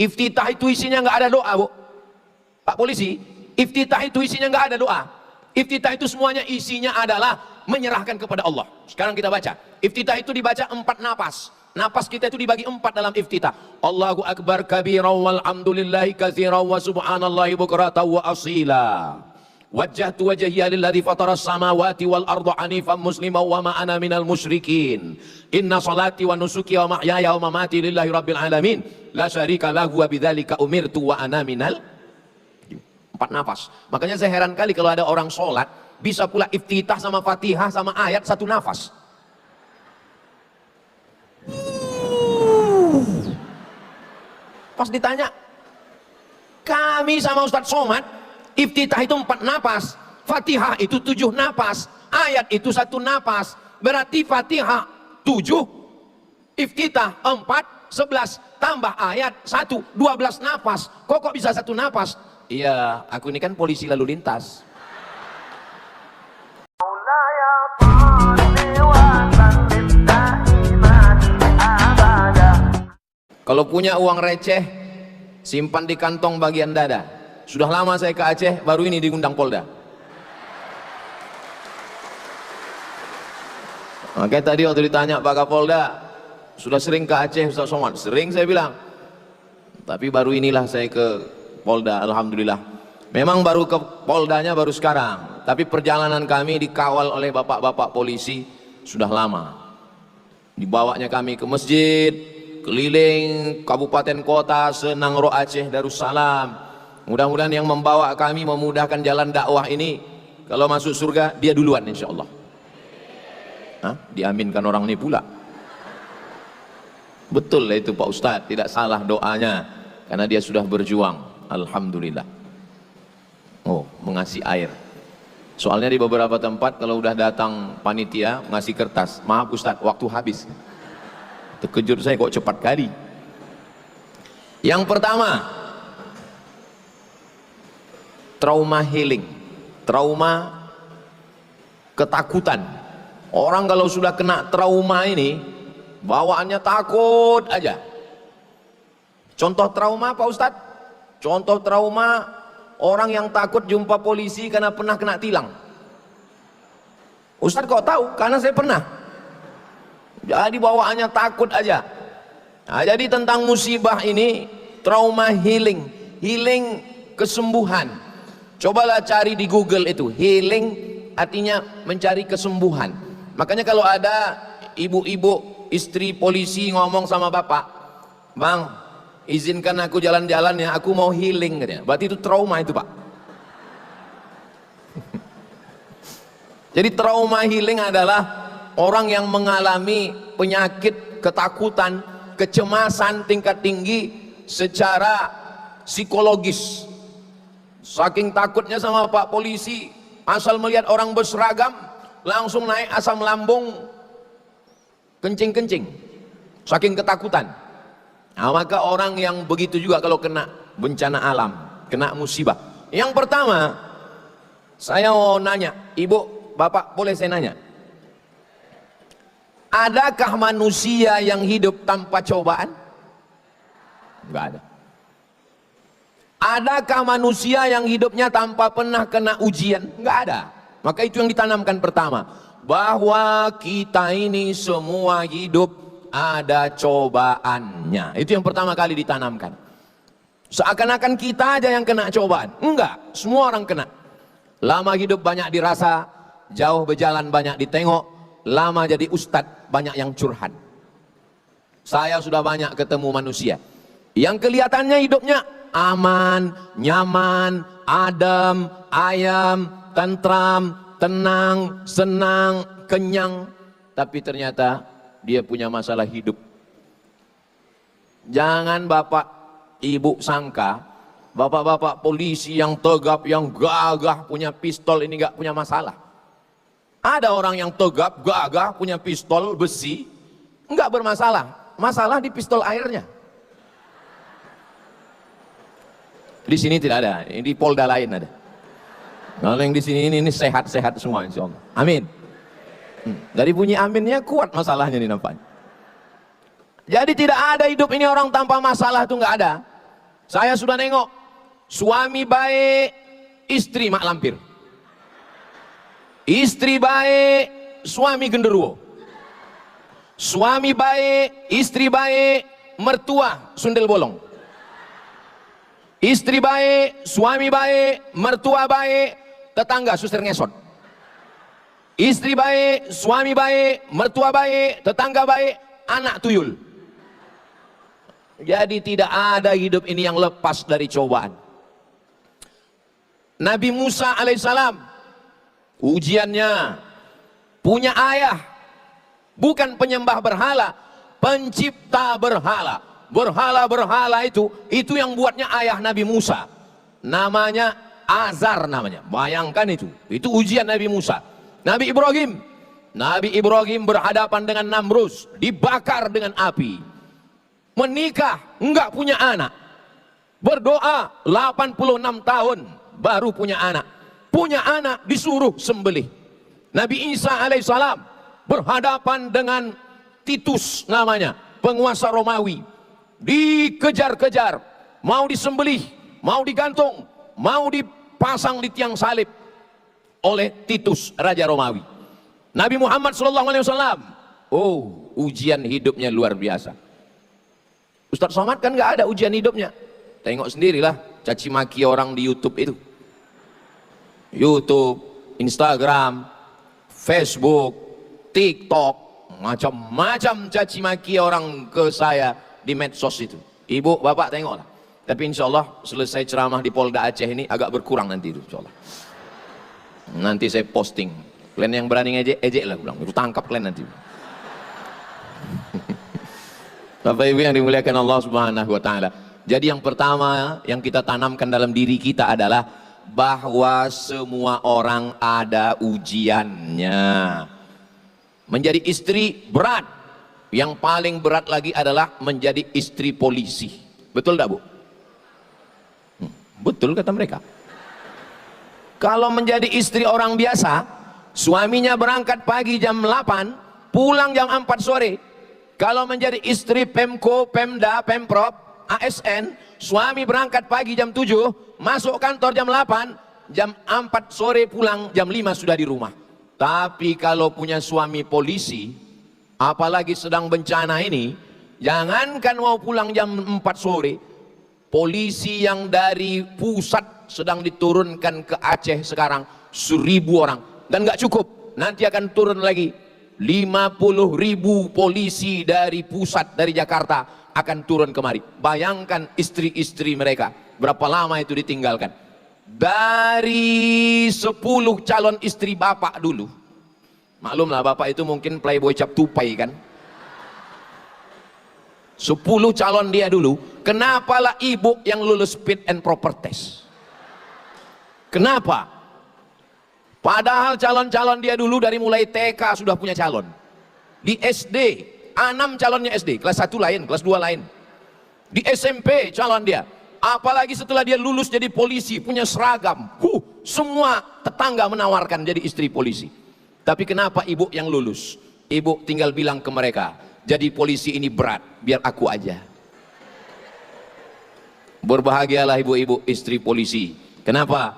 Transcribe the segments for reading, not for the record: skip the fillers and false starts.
Iftitah itu isinya nggak ada doa, Bu. Pak Polisi, iftitah itu isinya nggak ada doa. Iftitah itu semuanya isinya adalah menyerahkan kepada Allah. Sekarang kita baca. Iftitah itu dibaca 4 napas. Napas kita itu dibagi 4 dalam iftitah. Allahu Akbar kabira walhamdulillahi katsira wa subhanallahi bukratan wa asila. Wajjahtu wajhiya lilladzi fataras samawati wal arda hanifan musliman wa ma ana minal musyrikin. Inna salati wa nusuki wa mahyaya wa mamati lillahi rabbil alamin. La syarika lahu wa bidzalika umirtu wa ana minal 4 nafas. Makanya saya heran kali kalau ada orang sholat bisa pula iftitah sama Fatihah sama ayat 1 nafas. Pas ditanya, kami sama Ustadz Somad, iftitah itu 4 napas, Fatihah itu 7 napas, ayat itu 1 napas. Berarti Fatihah 7, iftitah 4, 11, tambah ayat 1, 12 napas. Kok bisa 1 napas? Iya, aku ini kan polisi lalu lintas. Kalau punya uang receh, simpan di kantong bagian dada. Sudah lama saya ke Aceh, baru ini diundang Polda. Makanya tadi waktu ditanya Pak Kapolda, sudah sering ke Aceh Ustaz Somad? Sering saya bilang. Tapi baru inilah saya ke Polda, alhamdulillah. Memang baru ke Poldanya baru sekarang. Tapi perjalanan kami dikawal oleh bapak-bapak polisi sudah lama. Dibawanya kami ke masjid, keliling kabupaten kota Senangro Aceh Darussalam. Mudah-mudahan yang membawa kami memudahkan jalan dakwah ini, kalau masuk surga dia duluan insya Allah. Diaminkan orang ini pula. Betul lah itu Pak Ustadz, tidak salah doanya karena dia sudah berjuang. Alhamdulillah. Oh, mengasih air. Soalnya di beberapa tempat kalau udah datang panitia ngasih kertas, maaf Ustadz waktu habis. Terkejut saya kok cepat kali. Yang pertama, trauma healing, trauma ketakutan. Orang kalau sudah kena trauma ini bawaannya takut aja. Contoh trauma Pak Ustadz? Contoh trauma orang yang takut jumpa polisi karena pernah kena tilang. Ustadz kok tahu? Karena saya pernah. Jadi bawaannya takut aja. Nah, jadi tentang musibah ini trauma healing, healing kesembuhan. Cobalah cari di Google itu, healing artinya mencari kesembuhan. Makanya kalau ada ibu-ibu istri polisi ngomong sama bapak, Bang, izinkan aku jalan-jalan ya, aku mau healing katanya. Berarti itu trauma itu Pak. Jadi trauma healing adalah orang yang mengalami penyakit ketakutan, kecemasan tingkat tinggi secara psikologis. Saking takutnya sama Pak polisi, asal melihat orang berseragam langsung naik asam lambung kencing-kencing, saking ketakutan. Nah, maka orang yang begitu juga kalau kena bencana alam, kena musibah. Yang pertama, saya mau nanya, Ibu, Bapak, boleh saya nanya? Adakah manusia yang hidup tanpa cobaan? Enggak ada. Adakah manusia yang hidupnya tanpa pernah kena ujian? Enggak ada. Maka itu yang ditanamkan pertama, bahwa kita ini semua hidup ada cobaannya. Itu yang pertama kali ditanamkan. Seakan-akan kita aja yang kena cobaan. Enggak, semua orang kena. Lama hidup banyak dirasa, jauh berjalan banyak ditengok, lama jadi ustadz banyak yang curhat. Saya sudah banyak ketemu manusia yang kelihatannya hidupnya aman, nyaman, adem, ayam, tentram, tenang, senang, kenyang, tapi ternyata dia punya masalah hidup. Jangan bapak ibu sangka bapak-bapak polisi yang tegap, yang gagah punya pistol ini gak punya masalah. Ada orang yang tegap, gagah, punya pistol besi, enggak bermasalah. Masalah di pistol airnya. Di sini tidak ada, di Polda lain ada. Kalau yang di sini ini sehat-sehat semua insya Allah. Amin. Dari bunyi aminnya kuat masalahnya ini nampaknya. Jadi tidak ada hidup ini orang tanpa masalah itu enggak ada. Saya sudah nengok suami baik, istri mak lampir. Istri baik, suami genderuwo. Suami baik, istri baik, mertua sundel bolong. Istri baik, suami baik, mertua baik, tetangga suster ngesot. Istri baik, suami baik, mertua baik, tetangga baik, anak tuyul. Jadi tidak ada hidup ini yang lepas dari cobaan. Nabi Musa alaihissalam, ujiannya punya ayah, bukan penyembah berhala, pencipta berhala. Berhala-berhala itu yang buatnya ayah Nabi Musa. Namanya Azar namanya. Bayangkan itu ujian Nabi Musa. Nabi Ibrahim berhadapan dengan Namrus, dibakar dengan api. Menikah, enggak punya anak. Berdoa 86 tahun baru punya anak. Punya anak disuruh sembelih. Nabi Isa alaihissalam berhadapan dengan Titus namanya, penguasa Romawi. Dikejar-kejar, mau disembelih, mau digantung, mau dipasang di tiang salib oleh Titus raja Romawi. Nabi Muhammad SAW, ujian hidupnya luar biasa. Ustadz Somad kan nggak ada ujian hidupnya. Tengok sendirilah caci maki orang di YouTube itu. YouTube, Instagram, Facebook, TikTok, macam-macam caci maki orang ke saya di medsos itu. Ibu, bapak tengoklah. Tapi insya Allah selesai ceramah di Polda Aceh ini agak berkurang nanti itu insya Allah. Nanti saya posting. Kalian yang berani ngejek lah, bilang itu tangkap kalian nanti. Bapak Ibu yang dimuliakan Allah Subhanahu wa taala. Jadi yang pertama yang kita tanamkan dalam diri kita adalah bahwa semua orang ada ujiannya. Menjadi istri berat. Yang paling berat lagi adalah menjadi istri polisi. Betul tak, Bu? Betul kata mereka. Kalau menjadi istri orang biasa, suaminya berangkat pagi jam 8, pulang jam 4 sore. Kalau menjadi istri Pemko, Pemda, Pemprov, ASN, suami berangkat pagi jam 7, masuk kantor jam 8, jam 4 sore pulang, jam 5 sudah di rumah. Tapi kalau punya suami polisi, apalagi sedang bencana ini, jangankan mau pulang jam 4 sore, polisi yang dari pusat sedang diturunkan ke Aceh sekarang 1.000 orang. Dan nggak cukup, nanti akan turun lagi 50.000 polisi dari pusat, dari Jakarta akan turun kemari. Bayangkan istri-istri mereka berapa lama itu ditinggalkan. Dari 10 calon istri bapak dulu, maklumlah bapak itu mungkin playboy cap tupai kan, 10 calon dia dulu. Kenapalah ibu yang lulus fit and proper test? Kenapa? Padahal calon-calon dia dulu dari mulai TK sudah punya calon. Di SD, 6 calonnya SD, kelas 1 lain, kelas 2 lain. Di SMP calon dia. Apalagi setelah dia lulus jadi polisi, punya seragam. Semua tetangga menawarkan jadi istri polisi. Tapi kenapa ibu yang lulus? Ibu tinggal bilang ke mereka, jadi polisi ini berat, biar aku aja. Berbahagialah ibu-ibu istri polisi. Kenapa?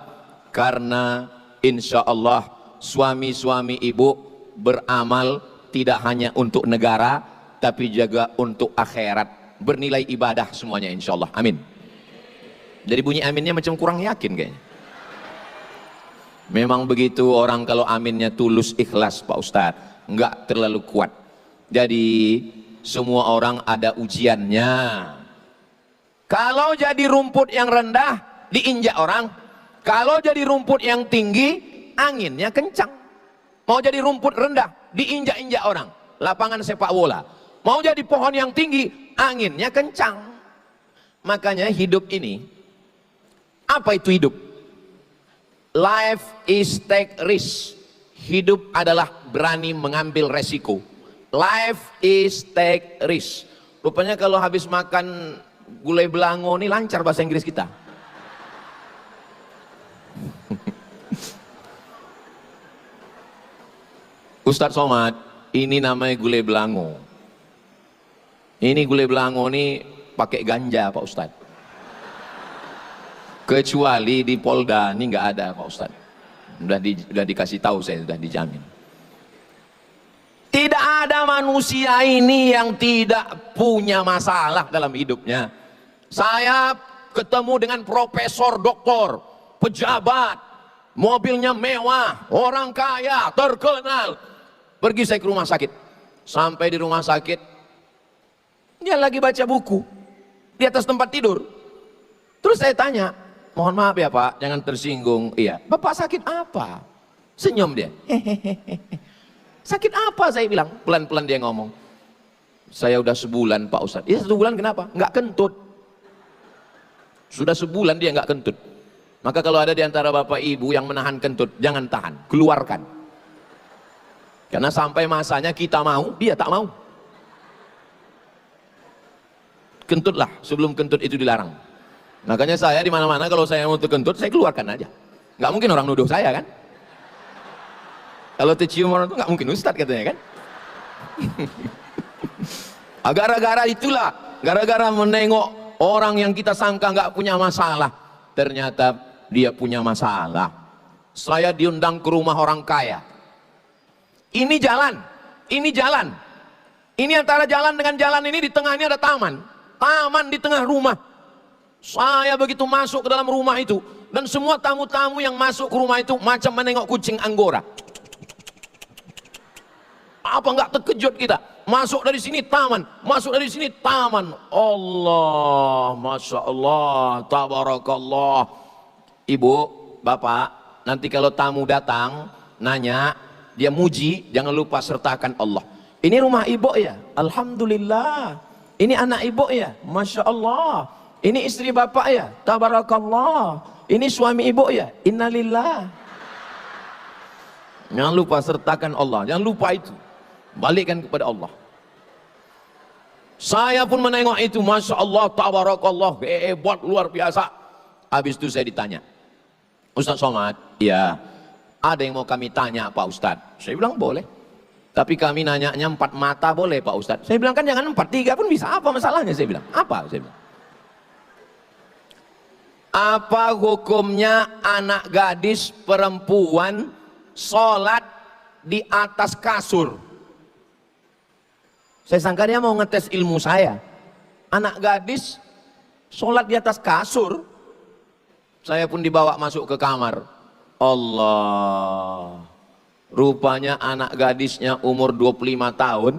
Karena insya Allah suami-suami ibu beramal tidak hanya untuk negara, tapi juga untuk akhirat, bernilai ibadah semuanya insya Allah. Amin. Jadi bunyi aminnya macam kurang yakin kayaknya. Memang begitu orang kalau aminnya tulus ikhlas Pak Ustadz, enggak terlalu kuat. Jadi semua orang ada ujiannya. Kalau jadi rumput yang rendah diinjak orang, kalau jadi rumput yang tinggi anginnya kencang. Mau jadi rumput rendah diinjak-injak orang, lapangan sepak bola. Mau jadi pohon yang tinggi anginnya kencang. Makanya hidup ini, apa itu hidup? Life is take risk. Hidup adalah berani mengambil resiko. Life is take risk. Rupanya kalau habis makan gulai belango ini lancar bahasa Inggris kita. Ustadz Somad, ini namanya gulai belango. Ini gulai belango ini pakai ganja Pak Ustadz. Kecuali di Polda ini nggak ada Pak Ustadz. Sudah dikasih tahu saya, sudah dijamin. Tidak ada manusia ini yang tidak punya masalah dalam hidupnya. Saya ketemu dengan profesor, doktor, pejabat, mobilnya mewah, orang kaya, terkenal. Pergi saya ke rumah sakit. Sampai di rumah sakit, dia lagi baca buku di atas tempat tidur. Terus saya tanya, mohon maaf ya Pak, jangan tersinggung. Iya, Bapak sakit apa? Senyum dia. Sakit apa? Saya bilang. Pelan-pelan dia ngomong. Saya udah sebulan Pak Ustadz. Ya, sebulan kenapa? Nggak kentut. Sudah sebulan dia nggak kentut. Maka kalau ada di antara bapak ibu yang menahan kentut, jangan tahan, keluarkan. Karena sampai masanya kita mau, dia tak mau. Kentutlah sebelum kentut itu dilarang. Makanya saya di mana-mana kalau saya mau kentut, saya keluarkan aja. Nggak mungkin orang nuduh saya kan? Kalau tercium orang itu nggak mungkin Ustadz katanya kan? Gara-gara itulah, gara-gara menengok orang yang kita sangka nggak punya masalah, ternyata dia punya masalah. Saya diundang ke rumah orang kaya. Ini jalan, ini jalan. Ini antara jalan dengan jalan ini di tengahnya ada taman. Taman di tengah rumah. Saya begitu masuk ke dalam rumah itu, dan semua tamu-tamu yang masuk ke rumah itu macam menengok kucing Anggora. Apa nggak terkejut kita? Masuk dari sini taman, masuk dari sini taman. Allah, Masya Allah, Tabarakallah. Ibu, Bapak, nanti kalau tamu datang, nanya, dia muji, jangan lupa sertakan Allah. Ini rumah ibu ya? Alhamdulillah. Ini anak ibu ya? Masya Allah. Ini istri bapak ya? Tabarakallah. Ini suami ibu ya? Innalillah. Jangan lupa sertakan Allah, jangan lupa itu. Balikkan kepada Allah. Saya pun menengok itu, Masya Allah, Tabarakallah, hebat, luar biasa. Habis itu saya ditanya, Ustaz Somad, ya, ada yang mau kami tanya Pak Ustaz. Saya bilang boleh. Tapi kami nanyanya 4 mata boleh Pak Ustaz. Saya bilang kan jangan 4, 3 pun bisa. Apa masalahnya? Saya bilang. Apa? Saya bilang. Apa hukumnya anak gadis perempuan sholat di atas kasur? Saya sangka dia mau ngetes ilmu saya. Anak gadis sholat di atas kasur. Saya pun dibawa masuk ke kamar. Allah. Rupanya anak gadisnya umur 25 tahun.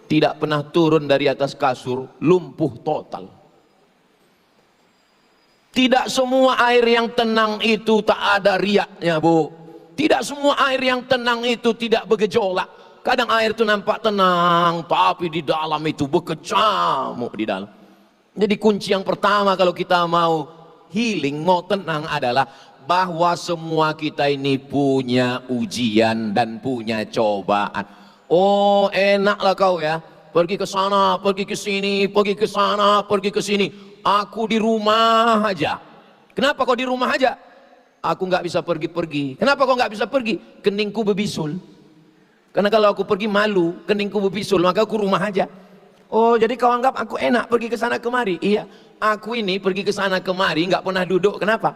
Tidak pernah turun dari atas kasur. Lumpuh total. Tidak semua air yang tenang itu tak ada riaknya, Bu. Tidak semua air yang tenang itu tidak bergejolak. Kadang air itu nampak tenang, tapi di dalam itu berkecamuk di dalam. Jadi kunci yang pertama kalau kita mau healing, mau tenang adalah bahwa semua kita ini punya ujian dan punya cobaan. Oh, enaklah kau ya, pergi ke sana, pergi ke sini, pergi ke sana, pergi ke sini. Aku di rumah aja. Kenapa kau di rumah aja? Aku nggak bisa pergi-pergi. Kenapa kau nggak bisa pergi? Keningku berbisul. Karena kalau aku pergi malu, keningku berbisul, maka aku rumah aja. Oh, jadi kau anggap aku enak pergi ke sana kemari? Iya, aku ini pergi ke sana kemari nggak pernah duduk. Kenapa?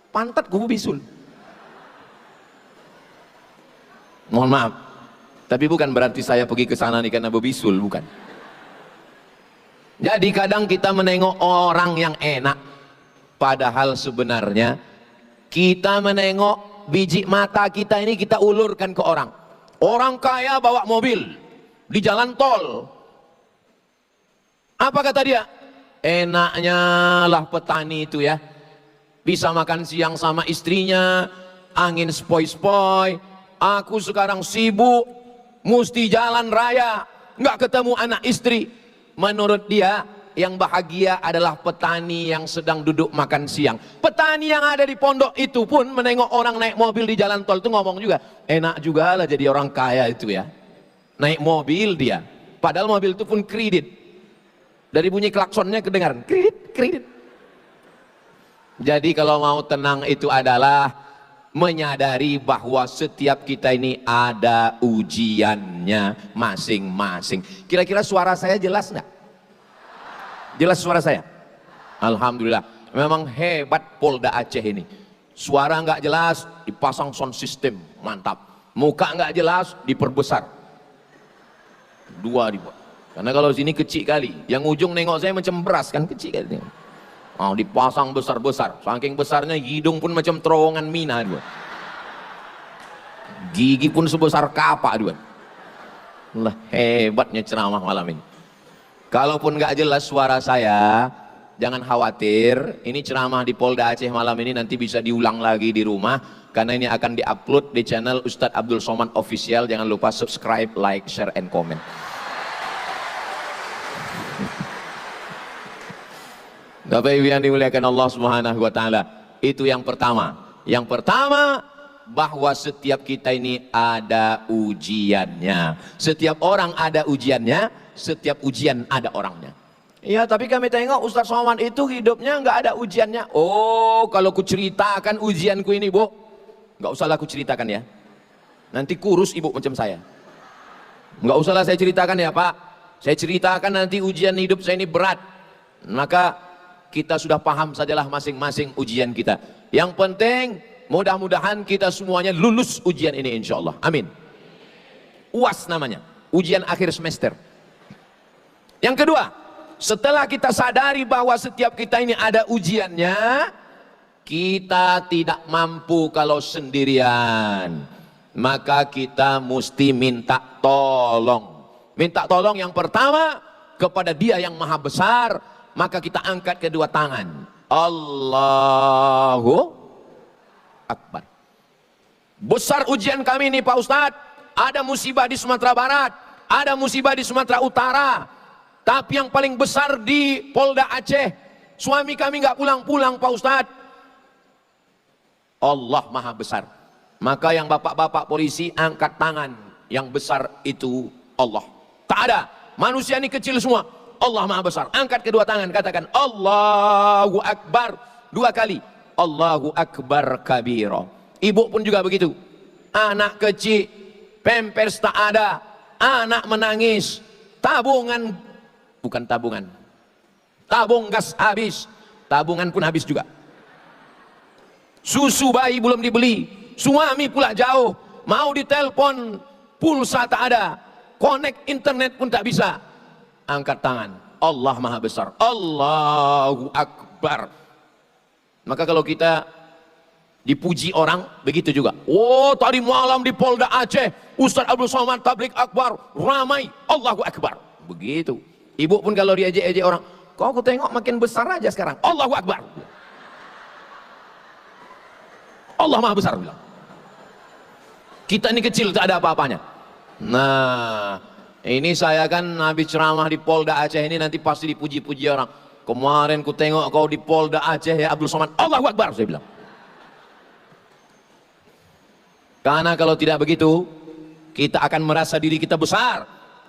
Pantatku berbisul. Mohon maaf, tapi bukan berarti saya pergi ke sana nih karena berbisul, bukan. Jadi kadang kita menengok orang yang enak, padahal sebenarnya kita menengok biji mata kita ini kita ulurkan ke orang. Orang kaya bawa mobil di jalan tol. Apa kata dia? Enaknya lah petani itu ya. Bisa makan siang sama istrinya, angin spoi-spoi. Aku sekarang sibuk, mesti jalan raya, nggak ketemu anak istri. Menurut dia, yang bahagia adalah petani yang sedang duduk makan siang. Petani yang ada di pondok itu pun menengok orang naik mobil di jalan tol itu ngomong juga, enak juga lah jadi orang kaya itu ya. Naik mobil dia, padahal mobil itu pun kredit. Dari bunyi klaksonnya kedengaran, kredit, kredit. Jadi kalau mau tenang itu adalah menyadari bahwa setiap kita ini ada ujiannya masing-masing. Kira-kira suara saya jelas nggak? Jelas suara saya? Alhamdulillah. Memang hebat Polda Aceh ini. Suara nggak jelas, dipasang sound system, mantap. Muka nggak jelas, diperbesar. Dua dibuat. Karena kalau sini kecil kali, yang ujung nengok saya macam beras kan, kecil kali. Oh, dipasang besar-besar, saking besarnya hidung pun macam terowongan mina dua. Gigi pun sebesar kapak dua. Lah, hebatnya ceramah malam ini. Kalaupun nggak jelas suara saya, jangan khawatir. Ini ceramah di Polda Aceh malam ini nanti bisa diulang lagi di rumah, karena ini akan diupload di channel Ustadz Abdul Somad Official. Jangan lupa subscribe, like, share, and comment. Bapak Ibu yang dimuliakan Allah Subhanahu wa taala, itu yang pertama. Yang pertama, bahwa setiap kita ini ada ujiannya. Setiap orang ada ujiannya, setiap ujian ada orangnya. Ya, tapi kami tengok Ustaz Somad itu hidupnya nggak ada ujiannya. Oh, kalau ku ceritakan ujianku ini, Bu, nggak usahlah ku ceritakan ya. Nanti kurus ibu macam saya. Nggak usahlah saya ceritakan ya, Pak. Saya ceritakan nanti ujian hidup saya ini berat. Maka kita sudah paham sajalah masing-masing ujian kita. Yang penting mudah-mudahan kita semuanya lulus ujian ini insya Allah. Amin. UAS namanya, ujian akhir semester. Yang kedua, setelah kita sadari bahwa setiap kita ini ada ujiannya, kita tidak mampu kalau sendirian. Maka kita mesti minta tolong. Minta tolong yang pertama kepada Dia yang Maha Besar. Maka kita angkat kedua tangan. Allahu Akbar. Besar ujian kami ini Pak Ustadz. Ada musibah di Sumatera Barat, ada musibah di Sumatera Utara, tapi yang paling besar di Polda Aceh. Suami kami nggak pulang-pulang Pak Ustadz. Allah Maha Besar. Maka yang bapak-bapak polisi angkat tangan. Yang besar itu Allah. Tak ada. Manusia ini kecil semua. Allah Maha Besar. Angkat kedua tangan, katakan Allahu Akbar 2 kali. Allahu Akbar kabira. Ibu pun juga begitu. Anak kecil, pampers tak ada, anak menangis, tabungan, bukan tabungan, tabung gas habis, tabungan pun habis juga. Susu bayi belum dibeli, suami pula jauh, mau ditelepon, pulsa tak ada, connect internet pun tak bisa. Angkat tangan, Allah Maha Besar, Allahu Akbar. Maka kalau kita dipuji orang, begitu juga. Oh, tadi malam di Polda Aceh, Ustaz Abdul Somad tablik akbar, ramai, Allahu Akbar. Begitu. Ibu pun kalau diejek-ejek orang, kok aku tengok makin besar aja sekarang, Allahu Akbar. Allah Maha Besar bilang. Kita ini kecil, tak ada apa-apanya. Nah, ini saya kan habis ceramah di Polda Aceh ini nanti pasti dipuji-puji orang. Kemarin ku tengok kau di Polda Aceh ya Abdul Somad, Allahu Akbar, saya bilang. Karena kalau tidak begitu, kita akan merasa diri kita besar,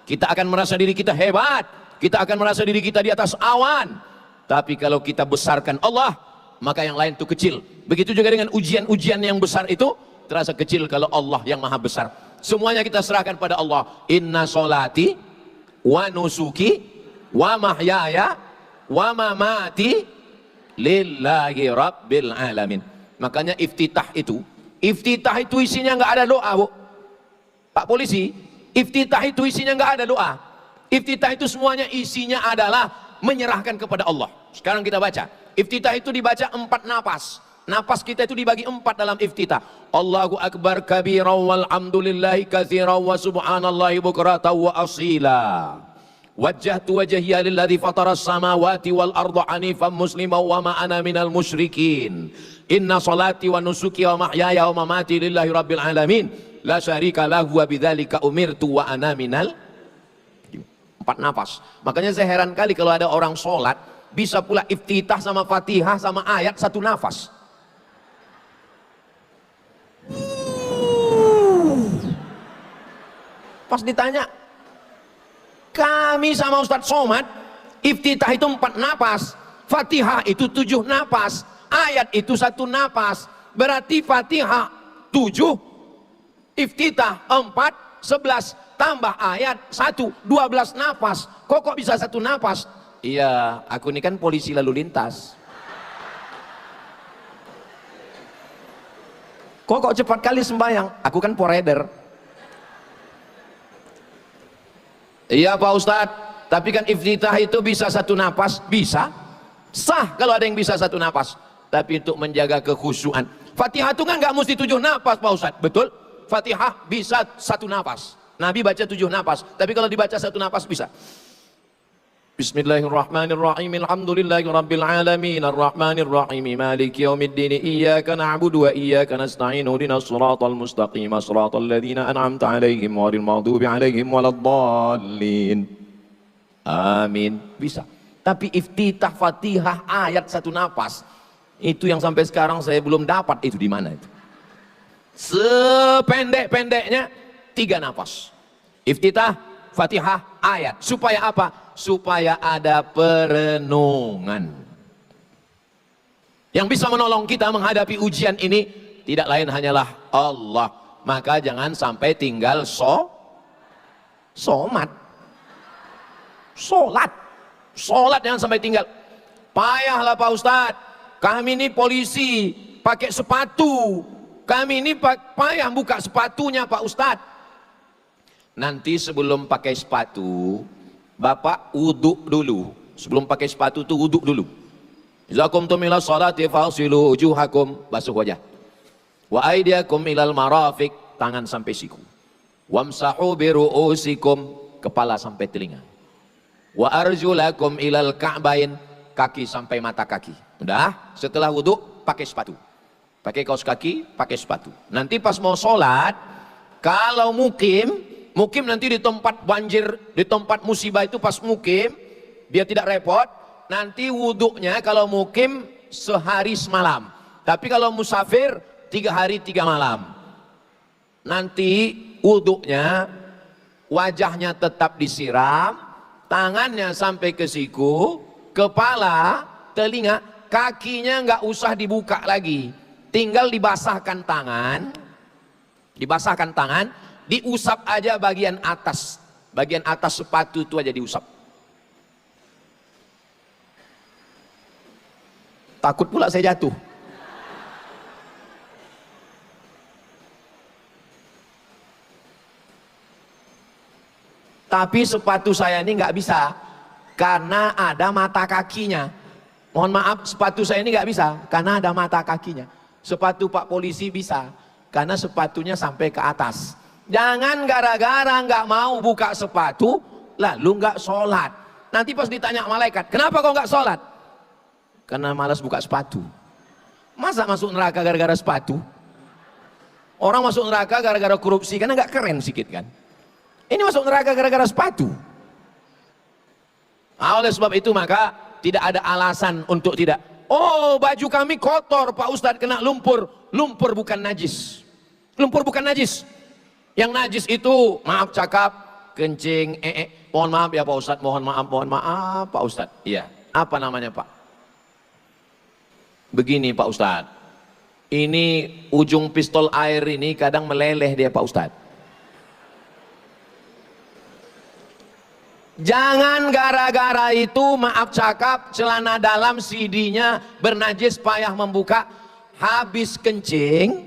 kita akan merasa diri kita hebat, kita akan merasa diri kita di atas awan. Tapi kalau kita besarkan Allah, maka yang lain itu kecil. Begitu juga dengan ujian-ujian yang besar itu terasa kecil kalau Allah yang Maha Besar. Semuanya kita serahkan pada Allah. Inna solati wa nusuki wa mahyaya wa mamati lillahi rabbil alamin. Makanya iftitah itu isinya nggak ada doa, Bu. Pak polisi, iftitah itu isinya nggak ada doa. Iftitah itu semuanya isinya adalah menyerahkan kepada Allah. Sekarang kita baca. Iftitah itu dibaca 4 napas. Napas kita itu dibagi 4 dalam iftitah. Allahu Akbar kabira walhamdulillahi katsira wa subhanallahi bukratan wa asila. Wajjahtu wajhiya lilladzi fataras samawati wal arda hanifan musliman wa ma ana minal musyrikin. Inna salati wa nusuki wa mahyaya wa mamati lillahi rabbil alamin. La syarika lahu wa bidzalika umirtu wa ana minal 4 nafas. Makanya saya heran kali kalau ada orang sholat bisa pula iftitah sama Fatihah sama ayat 1 nafas. Pas ditanya, kami sama Ustadz Somad iftitah itu 4 napas, Fatihah itu 7 napas, ayat itu 1 napas. Berarti Fatihah 7, iftitah 4, 11 tambah ayat 1, 12 napas. Kok bisa 1 napas? Iya, aku ini kan polisi lalu lintas. Kok cepat kali sembahyang? Aku kan poreder. Iya Pak Ustadz, tapi kan iftitah itu bisa satu napas, bisa. Sah kalau ada yang bisa satu napas. Tapi untuk menjaga kekhusyuan. Fatihah itu kan nggak mesti 7 napas Pak Ustadz, betul? Fatihah bisa satu napas. Nabi baca 7 napas, tapi kalau dibaca satu napas bisa. Bismillahirrahmanirrahim. Alhamdulillahirabbil alamin arrahmanirrahim maliki yaumiddin iyyaka na'budu wa iyyaka nasta'in ihdinas siratal mustaqim siratal ladzina an'amta 'alaihim ghairil maghdubi 'alaihim waladdallin. Amin. Bisa. Tapi iftitah Fatihah ayat satu napas itu yang sampai sekarang saya belum dapat itu di mana itu. Sependek-pendeknya 3 napas. Iftitah Fatihah ayat. Supaya apa? Supaya ada perenungan. Yang bisa menolong kita menghadapi ujian ini tidak lain hanyalah Allah. Maka jangan sampai tinggal somat. Sholat jangan sampai tinggal. Payahlah Pak Ustadz, kami ini polisi pakai sepatu. Kami ini payah buka sepatunya Pak Ustadz. Nanti sebelum pakai sepatu, Bapak wuduk dulu. Sebelum pakai sepatu itu wuduk dulu. Idza qumtum ila sholati faghsilu wujuhakum, basuh wajah. Wa aydiyakum ilal marafiq, tangan sampai siku. Wamsahu bi ru'usikum, kepala sampai telinga. Wa arjulakum ilal ka'bain, kaki sampai mata kaki. Udah, setelah wuduk pakai sepatu. Pakai kaos kaki, pakai sepatu. Nanti pas mau sholat, kalau mukim nanti di tempat banjir, di tempat musibah itu pas mukim, biar tidak repot, nanti wuduknya kalau mukim sehari semalam. Tapi kalau musafir 3 hari 3 malam. Nanti wuduknya, wajahnya tetap disiram, tangannya sampai ke siku, kepala, telinga, kakinya nggak usah dibuka lagi. Tinggal dibasahkan tangan, diusap aja bagian atas sepatu itu aja diusap. Takut pula saya jatuh. Tapi sepatu saya ini nggak bisa karena ada mata kakinya. Mohon maaf, sepatu saya ini nggak bisa karena ada mata kakinya. Sepatu Pak Polisi bisa karena sepatunya sampai ke atas. Jangan gara-gara nggak mau buka sepatu lalu nggak sholat. Nanti pas ditanya malaikat, kenapa kau nggak sholat? Karena malas buka sepatu. Masa masuk neraka gara-gara sepatu? Orang masuk neraka gara-gara korupsi karena nggak keren sedikit kan? Ini masuk neraka gara-gara sepatu. Oleh sebab itu maka tidak ada alasan untuk tidak. Oh, baju kami kotor Pak Ustadz, kena lumpur. Lumpur bukan najis. Lumpur bukan najis. Yang najis itu, maaf cakap, kencing, mohon maaf ya Pak Ustadz, mohon maaf Pak Ustadz. Iya, apa namanya Pak? Begini Pak Ustadz, ini ujung pistol air ini kadang meleleh dia Pak Ustadz. Jangan gara-gara itu, maaf cakap, celana dalam CD-nya bernajis payah membuka, habis kencing,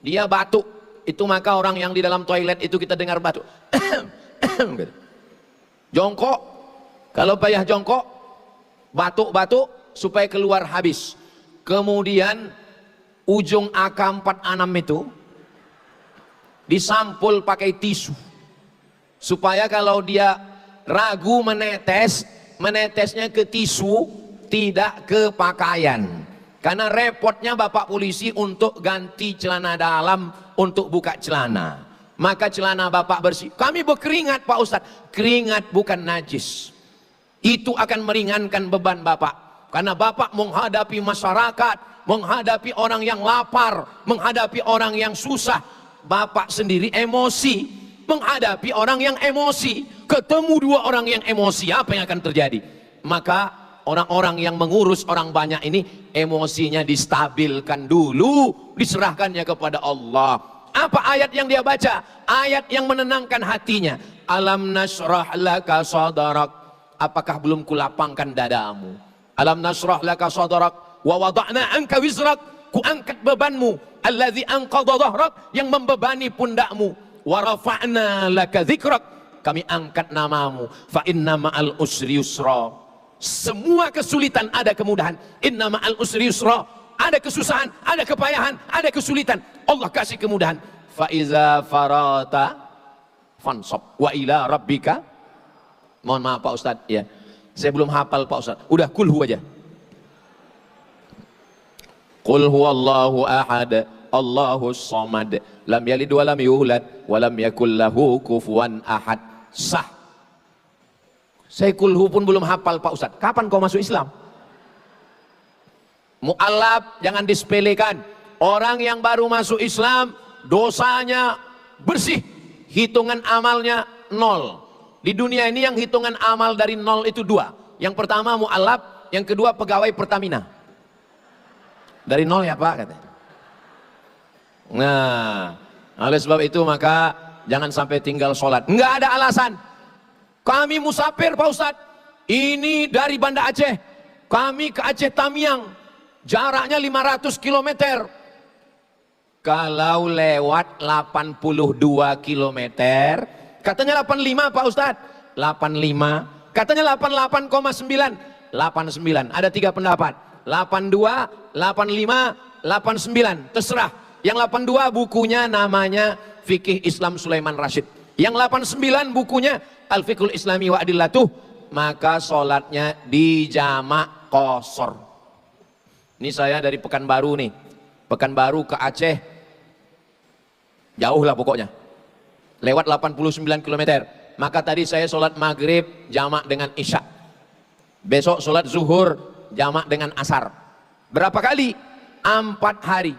dia batuk. Itu maka orang yang di dalam toilet itu kita dengar batuk. Jongkok, kalau payah jongkok, batuk-batuk supaya keluar habis. Kemudian ujung AK46 itu disampul pakai tisu. Supaya kalau dia ragu menetesnya ke tisu, tidak ke pakaian. Karena repotnya Bapak Polisi untuk ganti celana dalam, untuk buka celana. Maka celana Bapak bersih. Kami berkeringat Pak Ustadz. Keringat bukan najis. Itu akan meringankan beban Bapak. Karena Bapak menghadapi masyarakat, menghadapi orang yang lapar, menghadapi orang yang susah. Bapak sendiri emosi, menghadapi orang yang emosi. Ketemu 2 orang yang emosi, apa yang akan terjadi? Maka orang-orang yang mengurus orang banyak ini emosinya distabilkan dulu, diserahkannya kepada Allah. Apa ayat yang dia baca? Ayat yang menenangkan hatinya. Alam nasrah laka sadrak, apakah belum kulapangkan dadamu? Alam nasrah laka sadrak wa wada'na anka wizrak, kuangkat bebanmu, allazi anqadha dhahrak, yang membebani pundakmu, wa rafa'na laka dzikrak, kami angkat namamu, fa inna ma'al usri yusra. Semua kesulitan ada kemudahan. Inna ma'al usri yusra. Ada kesusahan, ada kepayahan, ada kesulitan, Allah kasih kemudahan. Fa iza farata fansab wa ila rabbika. Mohon maaf Pak Ustadz ya, saya belum hafal Pak Ustadz. Udah kulhu aja. Qul huwallahu ahad, Allahus samad, lam yalid wa lam yulad wa lam yakul lahu kufuwan ahad. Sah. Saya kulhu pun belum hafal Pak Ustadz. Kapan kau masuk Islam? Mu'alaf jangan disepelekan. Orang yang baru masuk Islam dosanya bersih, hitungan amalnya 0. Di dunia ini yang hitungan amal dari 0 itu 2. Yang pertama mu'alaf, yang kedua pegawai Pertamina. Dari 0 ya Pak katanya. Nah, oleh sebab itu maka jangan sampai tinggal sholat. Enggak ada alasan. Kami musafir Pak Ustadz, ini dari Banda Aceh, kami ke Aceh Tamiang, jaraknya 500 km. Kalau lewat 82 km, katanya 85 Pak Ustadz, 85, katanya 88,9, 89, ada 3 pendapat, 82, 85, 89, terserah. Yang 82 bukunya namanya Fikih Islam Sulaiman Rashid, yang 89 bukunya Al-Fiqhul Islami wa Adillatuh, maka sholatnya di jamak qashar. Ini saya dari Pekanbaru nih, Pekanbaru ke Aceh, jauh lah pokoknya, lewat 89 km. Maka tadi saya sholat maghrib jamak dengan isya, besok sholat zuhur jamak dengan asar. Berapa kali? 4 hari.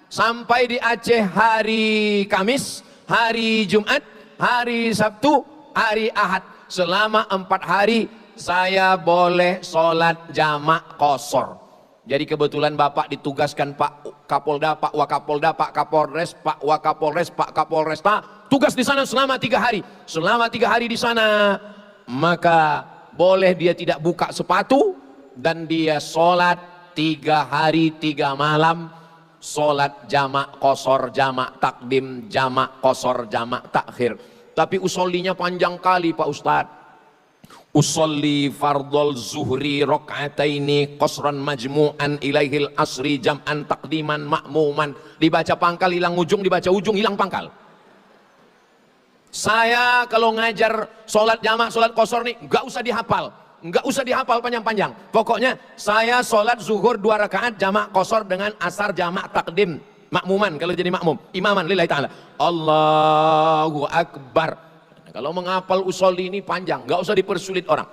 Sampai di Aceh hari Kamis, hari Jumat, hari Sabtu, hari Ahad. Selama 4 hari saya boleh sholat jamak qashar. Jadi kebetulan Bapak ditugaskan Pak Kapolda, Pak Wakapolda, Pak Kapolres, Pak Wakapolres, Pak Kapolresta, tugas di sana selama 3 hari. Selama 3 hari di sana, maka boleh dia tidak buka sepatu dan dia sholat 3 hari 3 malam, sholat jamak qashar, jamak takdim, jamak qashar, jamak takhir. Tapi usollinya panjang kali Pak Ustadz. Usolli fardol zuhri rok'ataini qasran majmu'an ilaihil asri jam'an takdiman ma'muman. Dibaca pangkal hilang ujung, dibaca ujung hilang pangkal. Saya kalau ngajar sholat jamak, sholat qashar nih nggak usah dihafal, nggak usah dihafal panjang-panjang. Pokoknya saya sholat zuhur 2 rakaat jamak qashar dengan asar jamak takdim makmuman, kalau jadi makmum, imaman lillahi ta'ala, Allahu Akbar. Kalau menghafal usolli ini panjang, nggak usah dipersulit orang.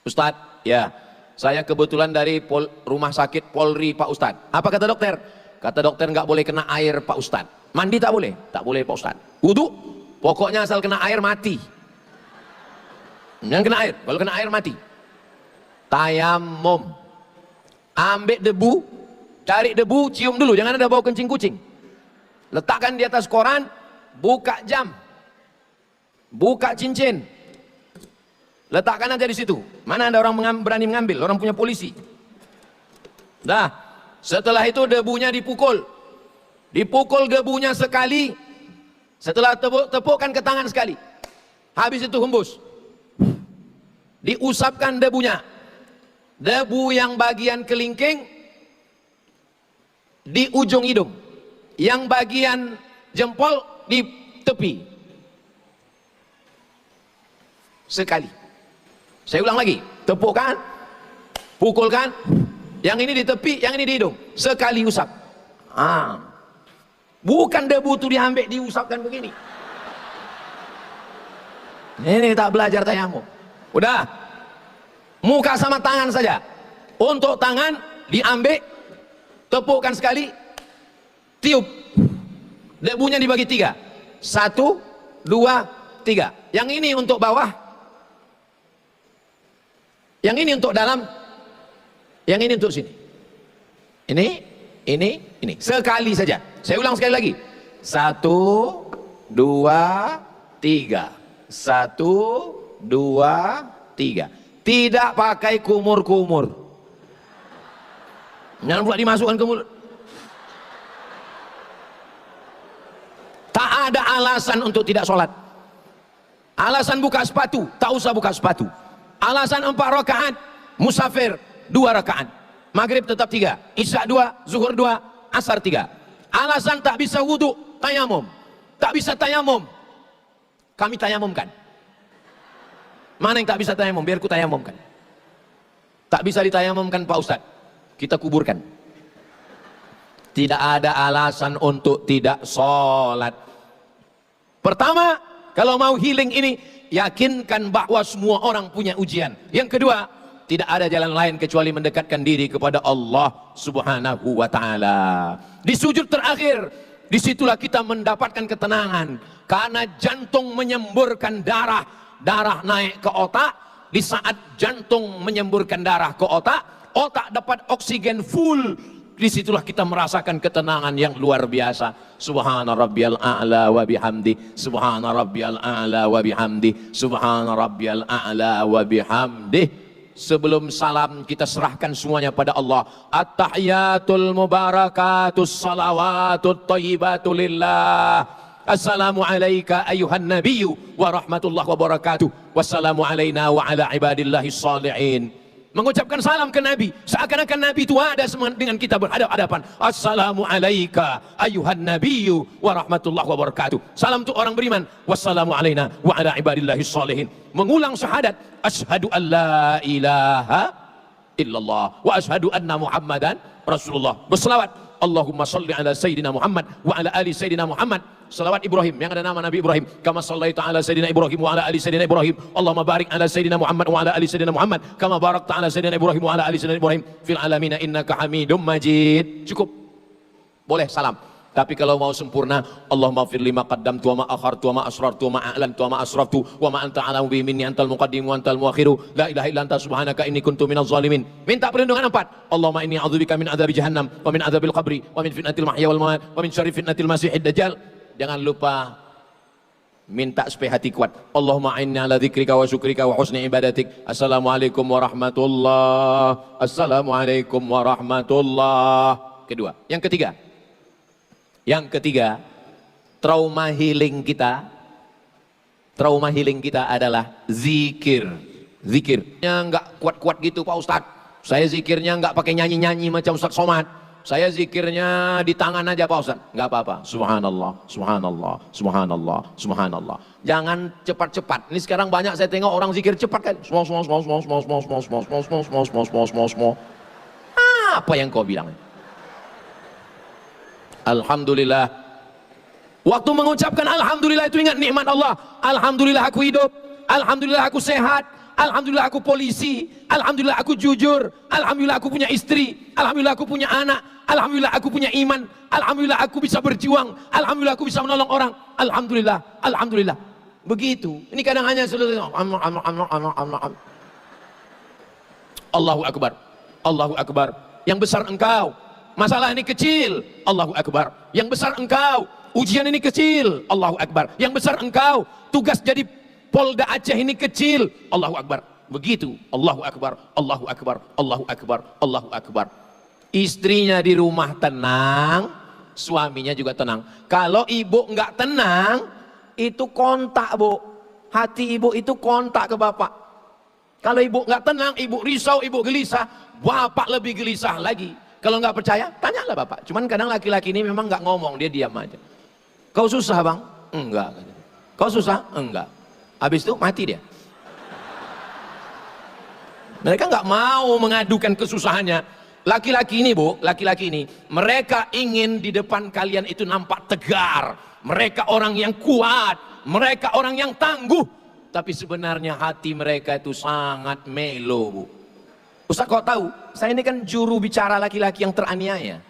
Ustadz, ya, saya kebetulan dari rumah sakit Polri Pak Ustadz. Apa kata dokter? Kata dokter nggak boleh kena air Pak Ustadz. Mandi tak boleh? Tak boleh Pak Ustadz. Wudu? Pokoknya asal kena air mati. Jangan kena air, kalau kena air mati. Tayamum. Ambil debu, cari debu, cium dulu, jangan ada bau kencing kucing. Letakkan di atas koran, buka jam. Buka cincin, letakkan aja di situ. Mana ada orang berani mengambil? Orang punya polisi. Dah, setelah itu debunya dipukul, dipukul debunya sekali. Setelah tepukkan ke tangan sekali. Habis itu hembus, diusapkan debunya. Debu yang bagian kelingking di ujung hidung, yang bagian jempol di tepi. Sekali. Saya ulang lagi, tepukkan, pukulkan, yang ini di tepi, yang ini di hidung, sekali usap. Bukan debu itu diambil diusapkan begini. Ini tak belajar tayamum. Udah, muka sama tangan saja. Untuk tangan diambil, tepukkan sekali, tiup, debunya dibagi 3, 1, 2, 3. Yang ini untuk bawah, yang ini untuk dalam, yang ini untuk sini. Ini. Sekali saja. Saya ulang sekali lagi. 1, 2, 3. 1, 2, 3. Tidak pakai kumur-kumur. Jangan pula dimasukkan ke mulut. alasan untuk tidak sholat. Alasan buka sepatu, tak usah buka sepatu. Alasan 4 rakaat, musafir 2 rakaat. Maghrib tetap 3, Isya 2, Zuhur 2, Asar 3. Alasan tak bisa wudhu, tayamum. Tak bisa tayamum, kami tayamumkan. Mana yang tak bisa tayamum? Biar ku tayamumkan. Tak bisa ditayamumkan Pak Ustadz, kita kuburkan. Tidak ada alasan untuk tidak sholat. Pertama, kalau mau healing ini, yakinkan bahwa semua orang punya ujian. Yang kedua, tidak ada jalan lain kecuali mendekatkan diri kepada Allah Subhanahu wa ta'ala. Di sujud terakhir, disitulah kita mendapatkan ketenangan. Karena jantung menyemburkan darah, darah naik ke otak. Di saat jantung menyemburkan darah ke otak, otak dapat oksigen full. Disitulah kita merasakan ketenangan yang luar biasa. Subhana rabbiyal a'la wa bihamdi, subhana rabbiyal a'la wa bihamdi, subhana rabbiyal a'la wa bihamdi. Sebelum salam kita serahkan semuanya pada Allah. At-tahiyatul mubarakatus salawatut thayyibatu lillah. Assalamu alayka ayuhan nabiyyu wa rahmatullahi wa barakatuh. Wassalamu alayna wa ala ibadillahi salihin. Mengucapkan salam ke Nabi, seakan-akan Nabi itu ada dengan kita berhadapan-hadapan. Assalamu alayka ayuhan nabiyyu wa rahmatullahi wa barakatuh. Salam untuk orang beriman. Wassalamu alayna wa ala ibadillahi salihin. Mengulang syahadat, asyhadu an la ilaha illallah wa asyhadu anna Muhammadan Rasulullah. Berselawat, Allahumma salli ala Sayyidina Muhammad wa ala ali Sayyidina Muhammad. Salawat Ibrahim yang ada nama Nabi Ibrahim. Kama sallaita ala Sayyidina Ibrahim wa ala ali Sayyidina Ibrahim. Allahumma barik ala Sayyidina Muhammad wa ala ali Sayyidina Muhammad. Kama barakta ala Sayyidina Ibrahim wa ala ali Sayyidina Ibrahim fil alamin innaka Hamidum Majid. Cukup. Boleh salam. Tapi kalau mau sempurna, Allahumma fir lima qaddamtu wa ma akhartu wa ma asrartu wa ma a'lantu wa ma asraftu wa ma anta a'lamu bi minni antal muqaddim wa antal muakhiru. La ilaha illa anta subhanaka inni kuntu minaz zalimin. Minta perlindungan 4. Allahumma inni a'udzubika min adzabi jahannam wa min adzabil qabri wa min fitnatil mahya wal mamat wa min syarri fitnatil masiihid dajjal. Jangan lupa minta supaya hati kuat. Allahumma a'inna ala dzikrika wa syukrika wa husni ibadatik. Assalamualaikum warahmatullahi. Assalamualaikum warahmatullahi. Kedua. Yang ketiga, trauma healing kita adalah zikir. Zikirnya nggak kuat-kuat gitu Pak Ustadz. Saya zikirnya nggak pakai nyanyi-nyanyi macam Ustadz Somad. Saya zikirnya di tangan aja Pak Ustadz. Nggak apa-apa. Subhanallah, subhanallah, subhanallah, subhanallah. Jangan cepat-cepat. Ini sekarang banyak saya tengok orang zikir cepat kan. Apa yang kau bilang? Alhamdulillah. Waktu mengucapkan Alhamdulillah itu ingat nikmat Allah. Alhamdulillah aku hidup. Alhamdulillah aku sehat. Alhamdulillah aku polisi. Alhamdulillah aku jujur. Alhamdulillah aku punya istri. Alhamdulillah aku punya anak. Alhamdulillah aku punya iman. Alhamdulillah aku bisa berjuang. Alhamdulillah aku bisa menolong orang. Alhamdulillah. Alhamdulillah. Begitu. Ini kadang hanya seluruh Allahu Akbar. Allahu Akbar. Yang besar engkau. Masalah ini kecil, Allahu Akbar. Yang besar engkau, ujian ini kecil, Allahu Akbar. Yang besar engkau, tugas jadi Polda Aceh ini kecil, Allahu Akbar. Begitu, Allahu Akbar, Allahu Akbar, Allahu Akbar, Allahu Akbar. Istrinya di rumah tenang, suaminya juga tenang. Kalau ibu nggak tenang, itu kontak Bu. Hati ibu itu kontak ke bapak. Kalau ibu nggak tenang, ibu risau, ibu gelisah, bapak lebih gelisah lagi. Kalau nggak percaya, tanyalah bapak. Cuman kadang laki-laki ini memang nggak ngomong, dia diam aja. Kau susah bang? Enggak. Kau susah? Enggak. Habis itu mati dia. Mereka nggak mau mengadukan kesusahannya. Laki-laki ini Bu, laki-laki ini, mereka ingin di depan kalian itu nampak tegar. Mereka orang yang kuat, mereka orang yang tangguh. Tapi sebenarnya hati mereka itu sangat melo Bu. Ustaz kau tahu, saya ini kan juru bicara laki-laki yang teraniaya.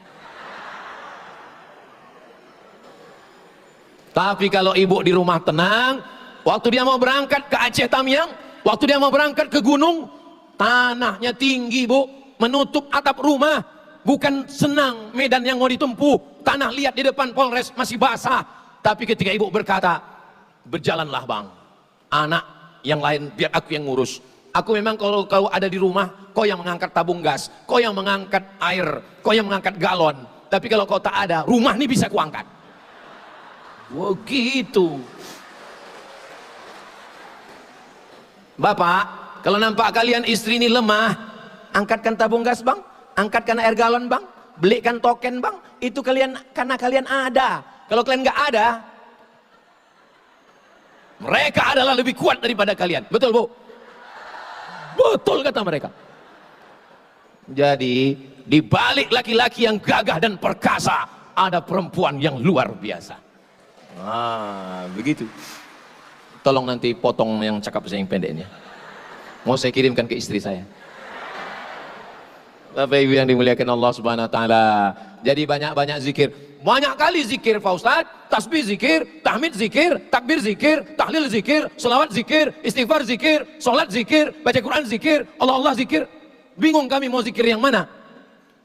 Tapi kalau ibu di rumah tenang, waktu dia mau berangkat ke Aceh Tamiang, waktu dia mau berangkat ke gunung, tanahnya tinggi Bu, menutup atap rumah. Bukan senang medan yang mau ditempuh, tanah liat di depan Polres masih basah. Tapi ketika ibu berkata, berjalanlah bang, anak yang lain biar aku yang ngurus. Aku memang kalau kau ada di rumah, kau yang mengangkat tabung gas, kau yang mengangkat air, kau yang mengangkat galon. Tapi kalau kau tak ada, rumah ini bisa kuangkat. Begitu. Bapak, kalau nampak kalian istri ini lemah, angkatkan tabung gas bang, angkatkan air galon bang, belikan token bang. Itu kalian karena kalian ada. Kalau kalian nggak ada, mereka adalah lebih kuat daripada kalian. Betul bu? Betul kata mereka. Jadi di balik laki-laki yang gagah dan perkasa ada perempuan yang luar biasa. Begitu. Tolong nanti potong yang cakap saya yang pendeknya. Mau saya kirimkan ke istri saya. Bapak Ibu yang dimuliakan Allah Subhanahu wa taala. Jadi banyak-banyak zikir. Banyak kali zikir Pak Ustaz, tasbih zikir, tahmid zikir, takbir zikir, tahlil zikir, selawat zikir, istighfar zikir, salat zikir, baca Quran zikir, Allah zikir. Bingung kami mau zikir yang mana?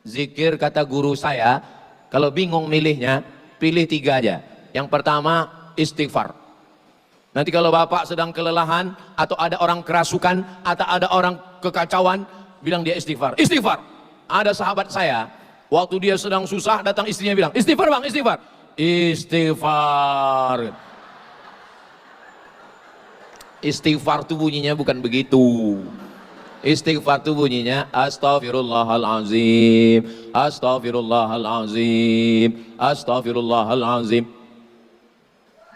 Zikir kata guru saya, kalau bingung milihnya, pilih 3 aja. Yang pertama istighfar. Nanti kalau bapak sedang kelelahan, atau ada orang kerasukan, atau ada orang kekacauan, bilang dia istighfar. Istighfar. Ada sahabat saya, waktu dia sedang susah, datang istrinya bilang, istighfar bang, istighfar. Istighfar. Istighfar itu bunyinya bukan begitu. Istighfar itu bunyinya astaghfirullahalazim, astaghfirullahalazim, astaghfirullahalazim.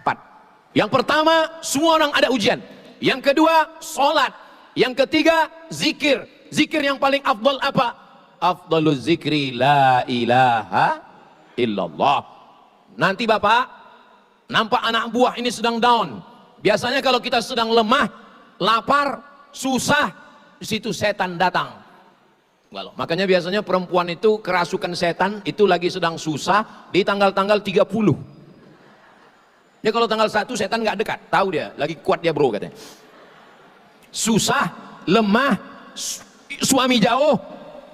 4. Yang pertama, semua orang ada ujian. Yang kedua, sholat. Yang ketiga, zikir. Zikir yang paling afdal apa? Afdaluz zikri la ilaha illallah. Nanti bapak nampak anak buah ini sedang down. Biasanya kalau kita sedang lemah, lapar, susah, di situ setan datang. Makanya biasanya perempuan itu kerasukan setan itu lagi sedang susah di tanggal-tanggal 30. Ya kalau tanggal 1 setan nggak dekat, tahu dia lagi kuat dia bro katanya. Susah, lemah, suami jauh,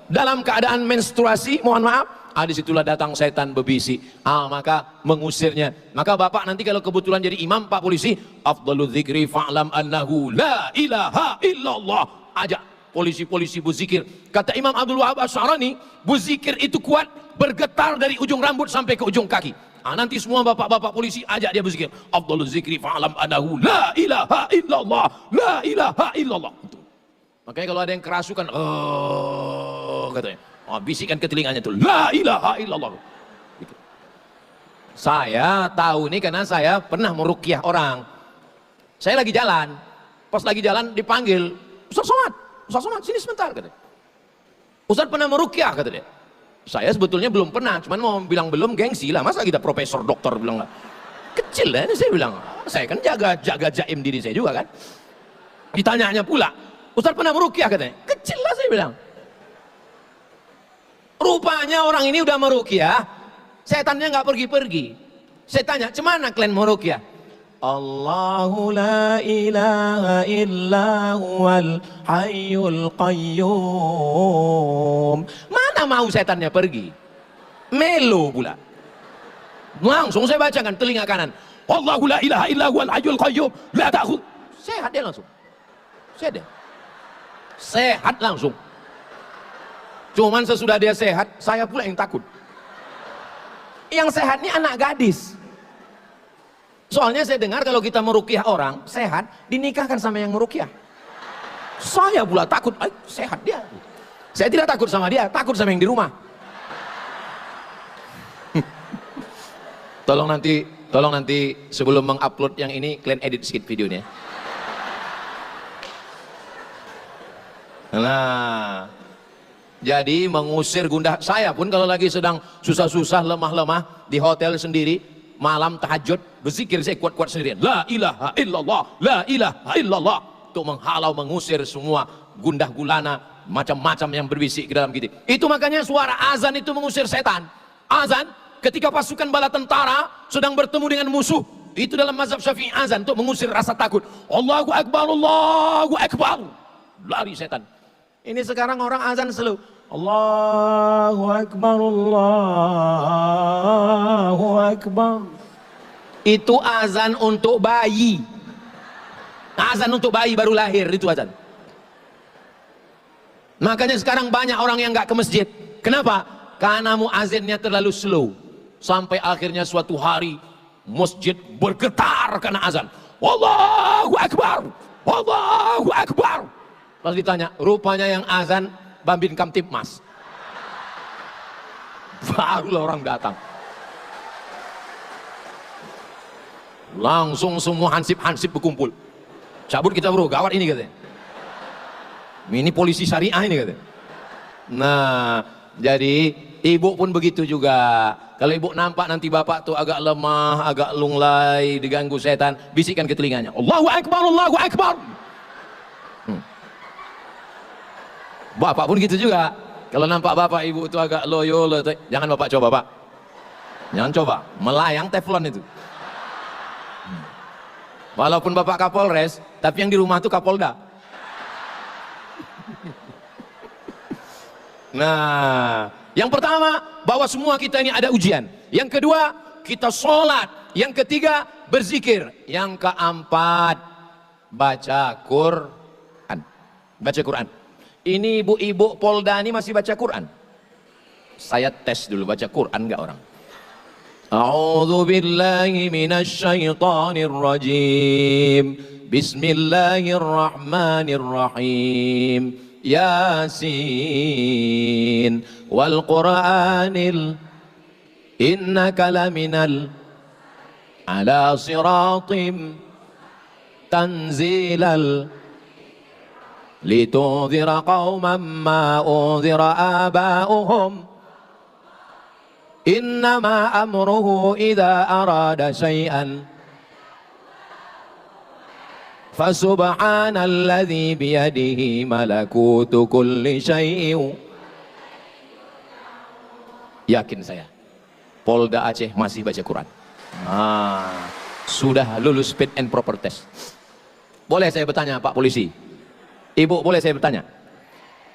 dalam keadaan menstruasi, mohon maaf, disitulah datang setan berbisik. Maka mengusirnya. Maka bapak nanti kalau kebetulan jadi imam pak polisi, afdalul dzikri fa'lam annahu la ilaha illallah. Ajak polisi-polisi berzikir. Kata Imam Abdul Wahab Asy'arani, berzikir itu kuat, bergetar dari ujung rambut sampai ke ujung kaki. Nanti semua bapak-bapak polisi ajak dia berzikir. Afdalul dzikri fa'lam annahu la ilaha illallah, la ilaha illallah. Makanya kalau ada yang kerasukan, katanya, bisikan ke telinganya itu, la ilaha illallah. Saya tahu ini karena saya pernah meruqyah orang. Saya lagi jalan, pas lagi jalan dipanggil, Ustaz Somad, sini sebentar, katanya. Ustaz pernah meruqyah, kata dia. Saya sebetulnya belum pernah, cuman mau bilang belum gengsi lah, masa kita profesor doktor bilang lah. Kecil lah ini saya bilang, saya kan jaga jaim diri saya juga kan. Ditanyanya pula, Ustaz pernah meruqyah, katanya. Kecil lah saya bilang. Rupanya orang ini udah meruqyah, setannya nggak pergi-pergi. Saya tanya, cemana kalian meruqyah? Allahu la ilaha illa huwal hayyul qayyum. Mana mau setannya pergi? Melo pula. Langsung saya bacakan telinga kanan. Allahu la ilaha illa huwal hayyul qayyum. La ta'khudh. Sehat dia langsung. Sehat langsung. Cuman sesudah dia sehat, saya pula yang takut. Yang sehat ini anak gadis. Soalnya saya dengar kalau kita meruqyah orang sehat, dinikahkan sama yang meruqyah. Saya pula takut, sehat dia. Saya tidak takut sama dia, takut sama yang di rumah. Tolong nanti sebelum mengupload yang ini, kalian edit sedikit videonya. Nah, jadi mengusir gundah. Saya pun kalau lagi sedang susah-susah, lemah-lemah di hotel sendiri, malam tahajud berzikir saya kuat-kuat sendirian, la ilaha illallah, la ilaha illallah, untuk menghalau, mengusir semua gundah gulana macam-macam yang berbisik ke dalam kita. Itu makanya suara azan itu mengusir setan. Azan ketika pasukan bala tentara sedang bertemu dengan musuh, itu dalam mazhab Syafi'i azan untuk mengusir rasa takut. Allahu akbar, Allahu akbar, lari setan. Ini sekarang orang azan slow, Allahu akbar, Allahu akbar. Itu azan untuk bayi. Azan untuk bayi baru lahir, itu azan. Makanya sekarang banyak orang yang nggak ke masjid. Kenapa? Karena muazzinnya terlalu slow. Sampai akhirnya suatu hari masjid bergetar karena azan. Allahu Akbar, Allahu Akbar. Lalu ditanya, rupanya yang azan Bambin Kamtibmas. Barulah orang datang. Langsung semua hansip-hansip berkumpul. Cabut kita bro, gawat ini katanya. Ini polisi syariah ini katanya. Nah, jadi ibu pun begitu juga. Kalau ibu nampak nanti bapak tuh agak lemah, agak lunglai, diganggu setan, bisikkan ke telinganya, Allahu Akbar, Allahu Akbar. Bapak pun gitu juga. Kalau nampak bapak ibu itu agak loyo, jangan bapak coba pak. Jangan coba, melayang teflon itu. Walaupun bapak Kapolres, tapi yang di rumah itu Kapolda. Nah, yang pertama, bahwa semua kita ini ada ujian. Yang kedua, kita sholat. Yang ketiga, berzikir. Yang keempat, baca Quran. Baca Quran. Ini ibu-ibu Polda ini masih baca Quran. Saya tes dulu, baca Quran enggak orang? A'udzu billahi minasy syaithanir rajim. Bismillahirrahmanirrahim. Yasin wal Qur'anil innaka laminal ala siratim tanzilal litunzira qauman ma unzira aba'uhum innama amruhu idza arada syai'an fasubhanalladzi biyadihi malakutu kulli syai'in. Yakin saya, Polda Aceh masih baca Quran. Sudah lulus fit and proper test. Boleh saya bertanya Pak Polisi? Ibu boleh saya bertanya?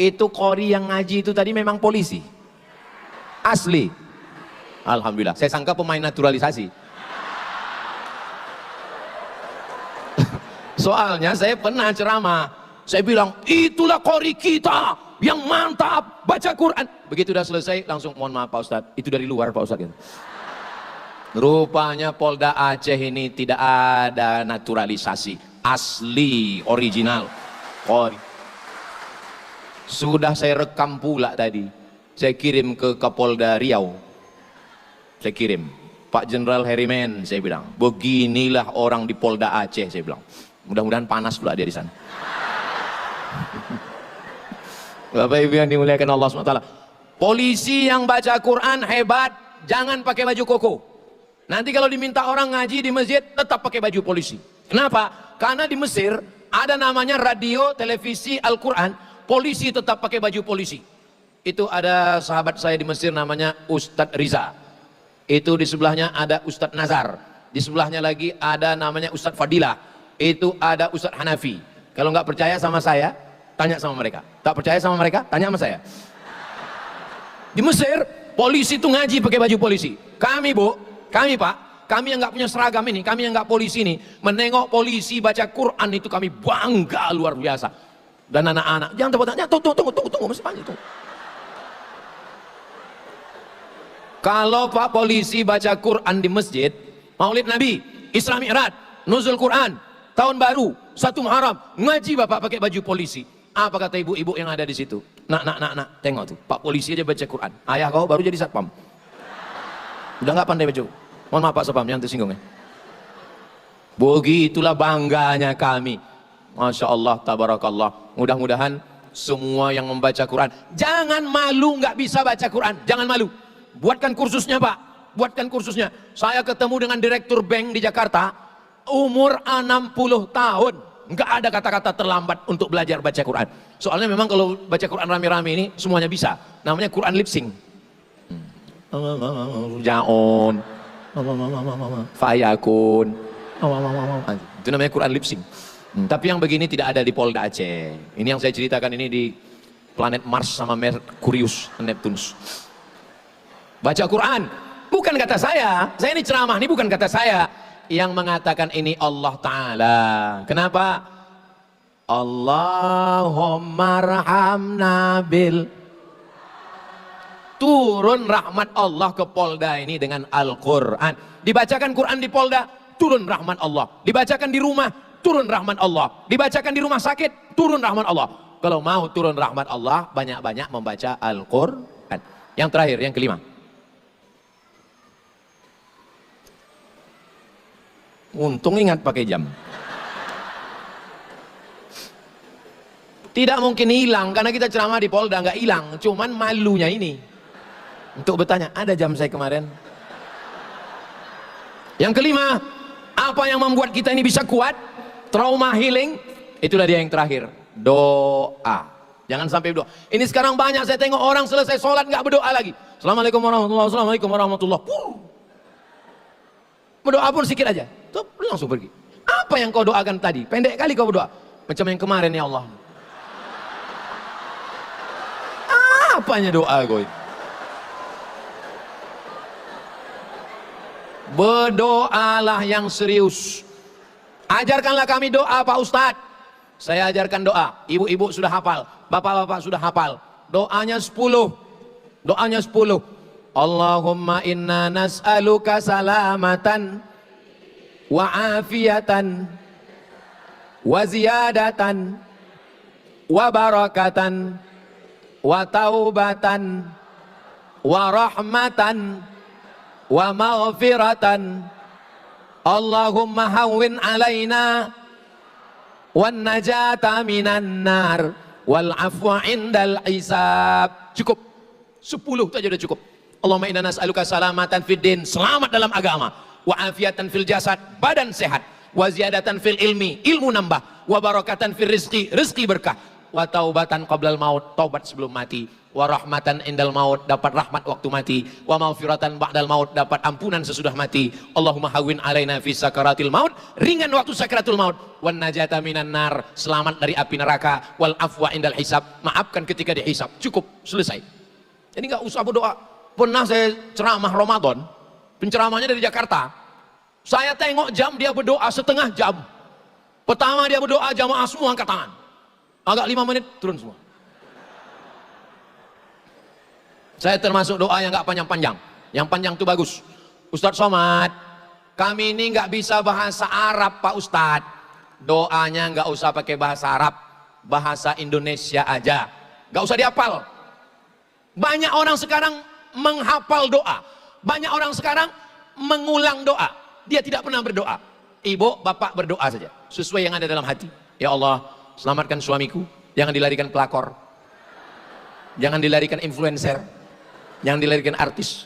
Itu qori yang ngaji itu tadi memang polisi? Asli? Alhamdulillah, saya sangka pemain naturalisasi. Soalnya saya pernah ceramah, saya bilang itulah qori kita yang mantap baca Quran. Begitu udah selesai langsung mohon maaf Pak Ustadz, itu dari luar Pak Ustadz. Rupanya Polda Aceh ini tidak ada naturalisasi, asli original qori. Sudah saya rekam pula tadi, saya kirim ke Kapolda Riau, saya kirim Pak Jenderal Herimen, saya bilang beginilah orang di Polda Aceh, saya bilang. Mudah-mudahan panas pula dia di sana. Bapak Ibu yang dimuliakan Allah SWT. Polisi yang baca Quran hebat, jangan pakai baju koko. Nanti kalau diminta orang ngaji di masjid, tetap pakai baju polisi. Kenapa? Karena di Mesir ada namanya radio, televisi, Al-Quran, polisi tetap pakai baju polisi. Itu ada sahabat saya di Mesir namanya Ustadz Riza. Itu di sebelahnya ada Ustadz Nazar. Di sebelahnya lagi ada namanya Ustadz Fadilah. Itu ada Ustadz Hanafi. Kalau nggak percaya sama saya, tanya sama mereka. Tak percaya sama mereka, tanya sama saya. Di Mesir, polisi itu ngaji pakai baju polisi. Kami bu, kami pak, kami yang nggak punya seragam ini, kami yang nggak polisi ini, menengok polisi baca Quran itu kami bangga luar biasa. Dan anak-anak, jangan tepuk tangan, tunggu, masih panjang tunggu. Kalau pak polisi baca Quran di masjid, Maulid Nabi, Isra Mi'raj, Nuzul Quran, Tahun Baru, 1 Muharram, ngaji bapak pakai baju polisi. Apa kata ibu-ibu yang ada di situ? Nak, tengok tuh, Pak polisi aja baca Quran. Ayah kau baru jadi satpam. Udah nggak pandai baju. Mohon maaf Pak Satpam, yang tersinggung ya. Begitulah bangganya kami. Masya Allah, tabarakallah. Mudah-mudahan semua yang membaca Quran, jangan malu nggak bisa baca Quran, jangan malu. Buatkan kursusnya Pak, buatkan kursusnya. Saya ketemu dengan direktur bank di Jakarta. Umur 60 tahun, nggak ada kata-kata terlambat untuk belajar baca Quran. Soalnya memang kalau baca Quran rame-rame ini semuanya bisa. Namanya Quran lip sync. Jaon, Fayakun, itu namanya Quran lip sync. Tapi yang begini tidak ada di Polda Aceh. Ini yang saya ceritakan ini di planet Mars sama Merkurius, Neptunus. Baca Quran, bukan kata saya ini ceramah, ini bukan kata saya. Yang mengatakan ini Allah Ta'ala. Kenapa? Allahumma rahamna bil turun rahmat Allah ke Polda ini dengan Al-Quran. Dibacakan Quran di Polda, turun rahmat Allah. Dibacakan di rumah, turun rahmat Allah. Dibacakan di rumah sakit, turun rahmat Allah. Kalau mau turun rahmat Allah, banyak-banyak membaca Al-Quran. Yang terakhir, yang kelima. Untung ingat pakai jam. Tidak mungkin hilang, karena kita ceramah di Polda nggak hilang. Cuman malunya ini untuk bertanya, ada jam saya kemarin. Yang kelima, apa yang membuat kita ini bisa kuat? Trauma healing. Itulah dia yang terakhir, doa. Jangan sampai berdoa. Ini sekarang banyak saya tengok orang selesai sholat nggak berdoa lagi. Assalamualaikum warahmatullahi wabarakatuh. Assalamualaikum warahmatullahi wabarakatuh. Berdoa pun sedikit aja, tuh langsung pergi. Apa yang kau doakan tadi? Pendek kali kau berdoa. Macam yang kemarin, ya Allah. Apanya doa kau? Berdoalah yang serius. Ajarkanlah kami doa, Pak Ustadz. Saya ajarkan doa. Ibu-ibu sudah hafal, bapak-bapak sudah hafal. Doanya 10. Doanya 10. Allahumma inna nas'aluka salamatan wa afiatan wa ziyadatan wa barakatan wa taubatan wa rahmatan wa maghfiratan. Allahumma hawwin alaina wan najata minan nar wal afwa indal hisab. Cukup 10 saja sudah cukup. Allahumma inna nas'aluka salamatan fid din, selamat dalam agama, wa afiatan fil jasad, badan sehat, wa ziyadatan fil ilmi, ilmu nambah, wa barakatan fil rizqi, rizqi berkah, wa taubatan qablal maut, taubat sebelum mati, wa rahmatan indal maut, dapat rahmat waktu mati, wa maghfiratan ba'dal maut, dapat ampunan sesudah mati. Allahumma hawwin alaina fi sakaratil maut, ringan waktu sakaratul maut, wan najata minan nar, selamat dari api neraka, wal afwa indal hisab, maafkan ketika dihisab. Cukup, selesai. Jadi nggak usah berdoa. Pernah saya ceramah Ramadan, penceramahnya dari Jakarta. Saya tengok jam, dia berdoa setengah jam. Pertama dia berdoa, jamaah semua angkat tangan. Agak 5 menit, turun semua. Saya termasuk doa yang nggak panjang-panjang. Yang panjang itu bagus. Ustadz Somad, kami ini nggak bisa bahasa Arab, Pak Ustadz. Doanya nggak usah pakai bahasa Arab, bahasa Indonesia aja. Nggak usah dihafal. Banyak orang sekarang menghafal doa. Banyak orang sekarang mengulang doa. Dia tidak pernah berdoa. Ibu, bapak berdoa saja. Sesuai yang ada dalam hati. Ya Allah, selamatkan suamiku. Jangan dilarikan pelakor. Jangan dilarikan influencer. Jangan dilarikan artis.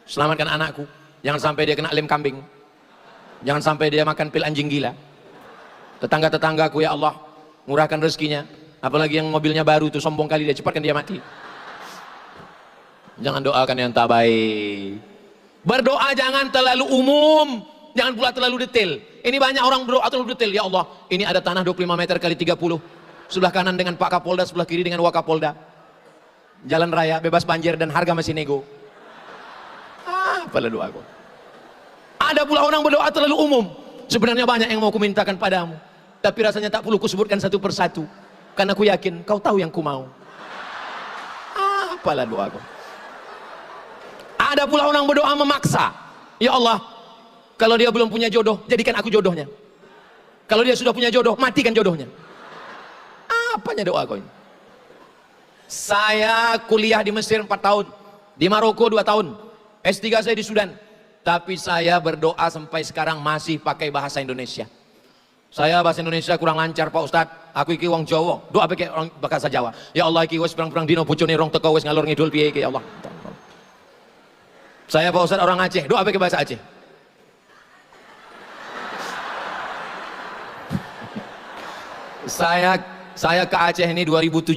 Selamatkan anakku. Jangan sampai dia kena lem kambing. Jangan sampai dia makan pil anjing gila. Tetangga-tetanggaku, ya Allah, murahkan rezekinya. Apalagi yang mobilnya baru itu, sombong kali dia, cepatkan dia mati. Jangan doakan yang tak baik. Berdoa jangan terlalu umum, jangan pula terlalu detail. Ini banyak orang berdoa terlalu detail. Ya Allah, ini ada tanah 25 meter kali 30. Sebelah kanan dengan Pak Kapolda, sebelah kiri dengan Wakapolda. Jalan raya, bebas banjir dan harga masih nego. Apalah doaku. Ada pula orang berdoa terlalu umum. Sebenarnya banyak yang mau kumintakan padamu, tapi rasanya tak perlu kusebutkan satu persatu, karena aku yakin kau tahu yang ku mau. Apalah doaku. Ada pula orang berdoa memaksa. Ya Allah, kalau dia belum punya jodoh, jadikan aku jodohnya. Kalau dia sudah punya jodoh, matikan jodohnya. Apanya doa kau ini? Saya kuliah di Mesir 4 tahun, di Maroko 2 tahun, S3 saya di Sudan. Tapi saya berdoa sampai sekarang masih pakai bahasa Indonesia. Saya bahasa Indonesia kurang lancar, Pak Ustadz. Aku iki wong Jawa, doa pakai orang bahasa Jawa. Ya Allah, iki wis perang-perang dino bojone rong teko wis ngalor ngidul piye iki ya Allah. Saya Pak Ustadz orang Aceh, doa pakai bahasa Aceh. Saya ke Aceh ini 2017.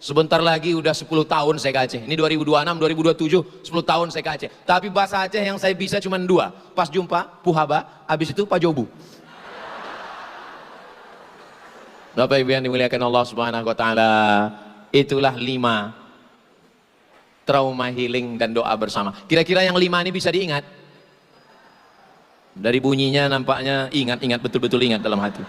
Sebentar lagi udah 10 tahun saya ke Aceh. Ini 2026, 2027, 10 tahun saya ke Aceh. Tapi bahasa Aceh yang saya bisa cuma 2. Pas jumpa, Puhaba, habis itu Pak Jobu. Bapak Ibu yang dimuliakan Allah Subhanahu wa taala, itulah 5 trauma healing dan doa bersama. Kira-kira yang 5 ini bisa diingat? Dari bunyinya nampaknya ingat betul-betul ingat dalam hati.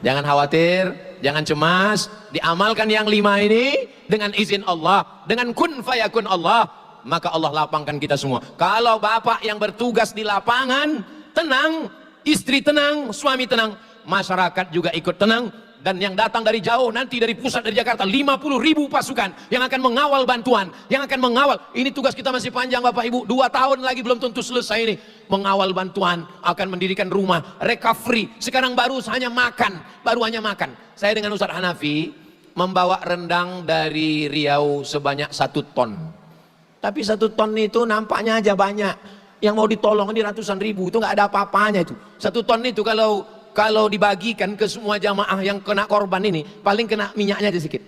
Jangan khawatir. Jangan cemas, diamalkan yang 5 ini dengan izin Allah, dengan kun fayakun Allah, maka Allah lapangkan kita semua. Kalau bapak yang bertugas di lapangan tenang, istri tenang, suami tenang, masyarakat juga ikut tenang. Dan yang datang dari jauh, nanti dari pusat, dari Jakarta, 50.000 pasukan yang akan mengawal bantuan, yang akan mengawal. Ini tugas kita masih panjang Bapak Ibu, 2 tahun lagi belum tentu selesai ini. Mengawal bantuan, akan mendirikan rumah, recovery. Sekarang baru hanya makan, Saya dengan Ustaz Hanafi membawa rendang dari Riau sebanyak 1 ton. Tapi 1 ton itu nampaknya aja banyak. Yang mau ditolong ini ratusan ribu, itu nggak ada apa-apanya itu. 1 ton itu kalau dibagikan ke semua jamaah yang kena korban ini, paling kena minyaknya sedikit.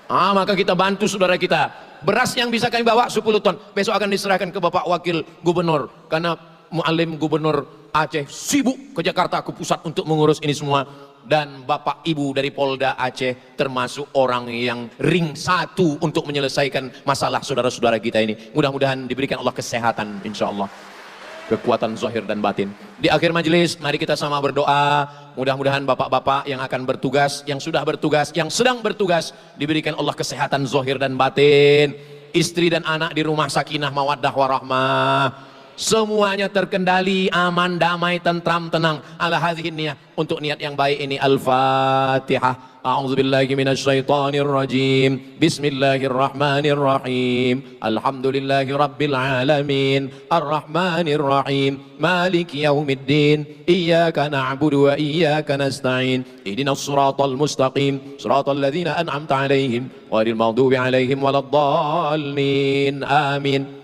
Maka kita bantu saudara kita. Beras yang bisa kami bawa 10 ton. Besok akan diserahkan ke Bapak Wakil Gubernur. Karena Muallim Gubernur Aceh sibuk ke Jakarta, ke pusat untuk mengurus ini semua. Dan Bapak Ibu dari Polda Aceh termasuk orang yang ring 1 untuk menyelesaikan masalah saudara-saudara kita ini. Mudah-mudahan diberikan Allah kesehatan, insya Allah. Kekuatan zahir dan batin. Di akhir majelis, mari kita sama berdoa. Mudah-mudahan bapak-bapak yang akan bertugas, yang sudah bertugas, yang sedang bertugas, diberikan Allah kesehatan zahir dan batin. Istri dan anak di rumah sakinah, mawaddah, warahmah. Semuanya terkendali, aman, damai, tentram, tenang. Ala hadhihi niyah. Untuk niat yang baik ini, Al-Fatihah. A'udzubillahi minasyaitonir rajim. Bismillahirrahmanirrahim. Alhamdulillahi rabbil alamin. Arrahmanir rahim. Maliki yaumiddin. Iyyaka na'budu wa iyyaka nasta'in. Ihdinas siratal mustaqim. Siratal ladzina an'amta 'alaihim ghairil maghdubi 'alaihim waladdallin. Amin.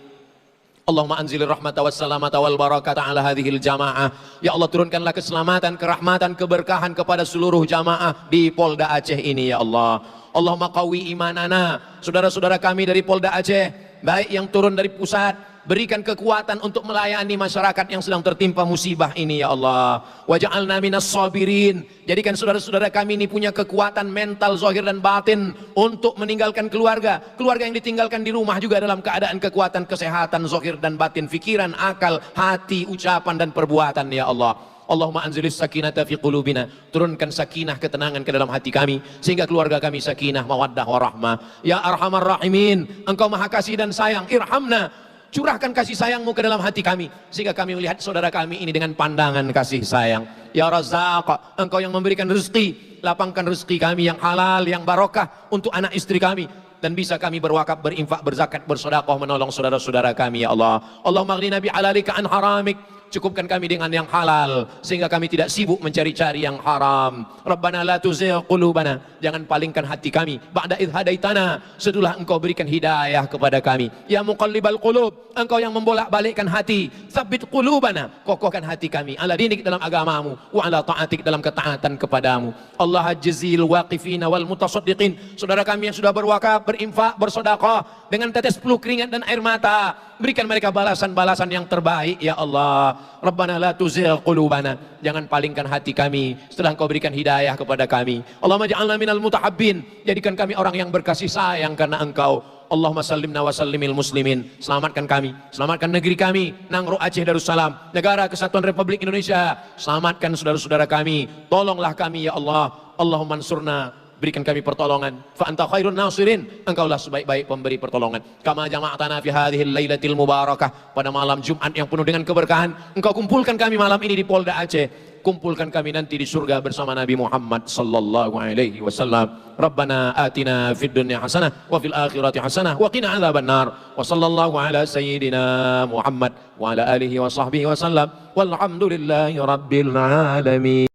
Allahumma anzilir rahmata wassalamata wal barakata ala hadhil jamaah. Ya Allah, turunkanlah keselamatan, kerahmatan, keberkahan kepada seluruh jamaah di Polda Aceh ini ya Allah. Allahumma qawi imanana. Saudara-saudara kami dari Polda Aceh, baik yang turun dari pusat, berikan kekuatan untuk melayani masyarakat yang sedang tertimpa musibah ini ya Allah. Waj'alna minas sabirin. Jadikan saudara-saudara kami ini punya kekuatan mental, zahir dan batin untuk meninggalkan keluarga. Keluarga yang ditinggalkan di rumah juga dalam keadaan kekuatan, kesehatan, zahir dan batin, fikiran, akal, hati, ucapan dan perbuatan ya Allah. Allahumma anzilis sakinata fi qulubina. Turunkan sakinah, ketenangan ke dalam hati kami sehingga keluarga kami sakinah, mawaddah, warahmah. Ya Arhamar Rahimin, Engkau Maha Kasih dan Sayang. Irhamna. Curahkan kasih sayangmu ke dalam hati kami sehingga kami melihat saudara kami ini dengan pandangan kasih sayang. Ya Razzaq, Engkau yang memberikan rezeki, lapangkan rezeki kami yang halal, yang barokah untuk anak istri kami, dan bisa kami berwakaf, berinfak, berzakat, bersedekah, menolong saudara-saudara kami ya Allah. Allahumma aghnina bi'alalika an haramik. Cukupkan kami dengan yang halal sehingga kami tidak sibuk mencari-cari yang haram. Rabbana la tuzigh qulubana. Jangan palingkan hati kami ba'da idh hadaitana, setelah Engkau berikan hidayah kepada kami. Ya muqallibal qulub, Engkau yang membolak-balikkan hati. Tsabbit qulubana, kokohkan hati kami ala dinik, dalam agamamu, wa ala ta'atik, dalam ketaatan kepadamu. Allah jazil waqifina wal mutasaddiqin. Saudara kami yang sudah berwakaf, berinfak, bersedekah dengan tetes peluh keringat dan air mata, berikan mereka balasan-balasan yang terbaik ya Allah. Rabbana la tuzigh qulubana. Jangan palingkan hati kami setelah Engkau berikan hidayah kepada kami. Allahumma ja'alna minal mutahabbin. Jadikan kami orang yang berkasih sayang karena Engkau. Allahumma sallimna wa sallimil muslimin. Selamatkan kami, selamatkan negeri kami, Nangro Aceh Darussalam, Negara Kesatuan Republik Indonesia. Selamatkan saudara-saudara kami. Tolonglah kami ya Allah. Allahumma ansurna, berikan kami pertolongan. Fa anta khairun nasirin. Engkaulah sebaik-baik pemberi pertolongan. Kama jama'atana fi hadhil lailatil mubarakah. Pada malam Jumat yang penuh dengan keberkahan, Engkau kumpulkan kami malam ini di Polda Aceh. Kumpulkan kami nanti di surga bersama Nabi Muhammad sallallahu alaihi wasallam. Rabbana atina fid dunya hasanah wa fil akhirati hasanah wa qina adzabannar. Wa sallallahu ala sayyidina Muhammad wa ala alihi wa sahbihi wasallam. Walhamdulillahi rabbil alamin.